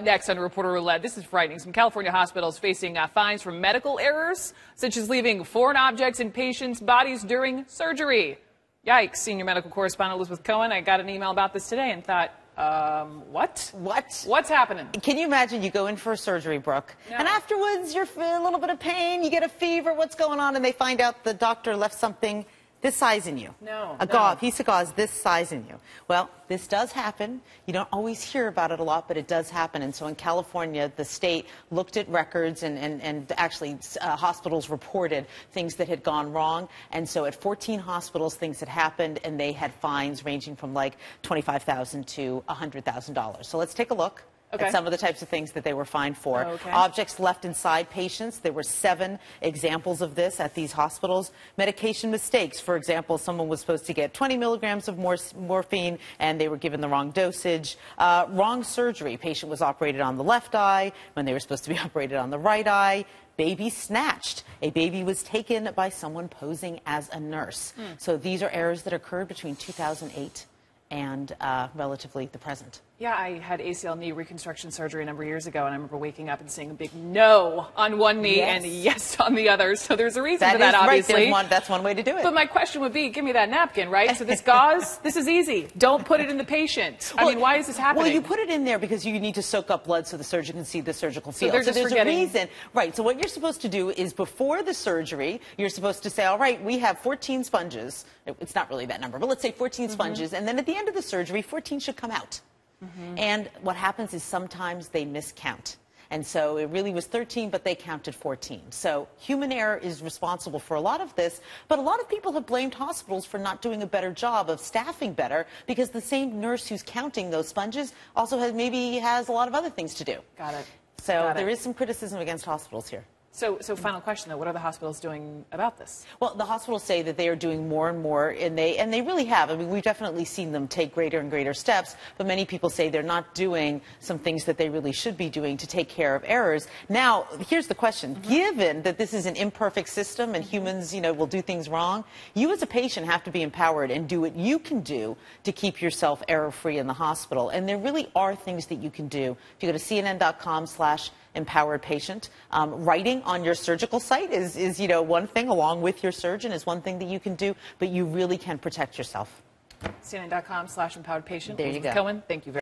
Next on Reporter Roulette, this is frightening. Some California hospitals facing fines for medical errors, such as leaving foreign objects in patients' bodies during surgery. Yikes. Senior medical correspondent Elizabeth Cohen, I got an email about this today and thought, what? What's happening? Can you imagine you go in for a surgery, Brooke, and afterwards you're feeling a little bit of pain, you get a fever, what's going on, and they find out the doctor left something this size in you. A piece of gauze this size in you. Well, this does happen. You don't always hear about it a lot, but it does happen. And so in California, the state looked at records and actually hospitals reported things that had gone wrong. And so at 14 hospitals, things had happened, and they had fines ranging from like $25,000 to $100,000. So let's take a look at some of the types of things that they were fined for. Objects left inside patients. There were 7 examples of this at these hospitals. Medication mistakes. For example, someone was supposed to get 20 milligrams of morphine and they were given the wrong dosage. Wrong surgery. Patient was operated on the left eye when they were supposed to be operated on the right eye. Baby snatched. A baby was taken by someone posing as a nurse. So these are errors that occurred between 2008 and relatively the present. Yeah, I had ACL knee reconstruction surgery a number of years ago, and I remember waking up and seeing a big no on one knee and yes on the other. So there's a reason for that, obviously. Right. That's one way to do it. But my question would be, give me that napkin, right? So this gauze, this is easy. Don't put it in the patient. I mean, why is this happening? Well, you put it in there because you need to soak up blood so the surgeon can see the surgical field. So there's a reason. Right. So what you're supposed to do is before the surgery, you're supposed to say, all right, we have 14 sponges. It's not really that number, but let's say 14 sponges. And then at the end of the surgery, 14 should come out. And what happens is sometimes they miscount. And so it really was 13, but they counted 14. So human error is responsible for a lot of this, but a lot of people have blamed hospitals for not doing a better job of staffing better because the same nurse who's counting those sponges also maybe has a lot of other things to do. Got it. So there is some criticism against hospitals here. So final question, though. What are the hospitals doing about this? Well, the hospitals say that they are doing more and more, and they really have. I mean, we've definitely seen them take greater and greater steps, but many people say they're not doing some things that they really should be doing to take care of errors. Now, here's the question. Given that this is an imperfect system and humans, will do things wrong, you as a patient have to be empowered and do what you can do to keep yourself error-free in the hospital. And there really are things that you can do. If you go to cnn.com/empowered patient, writing on your surgical site is one thing, along with your surgeon, is one thing that you can do, but you really can protect yourself. CNN.com/empowered patient. There you go. Cohen, thank you very much.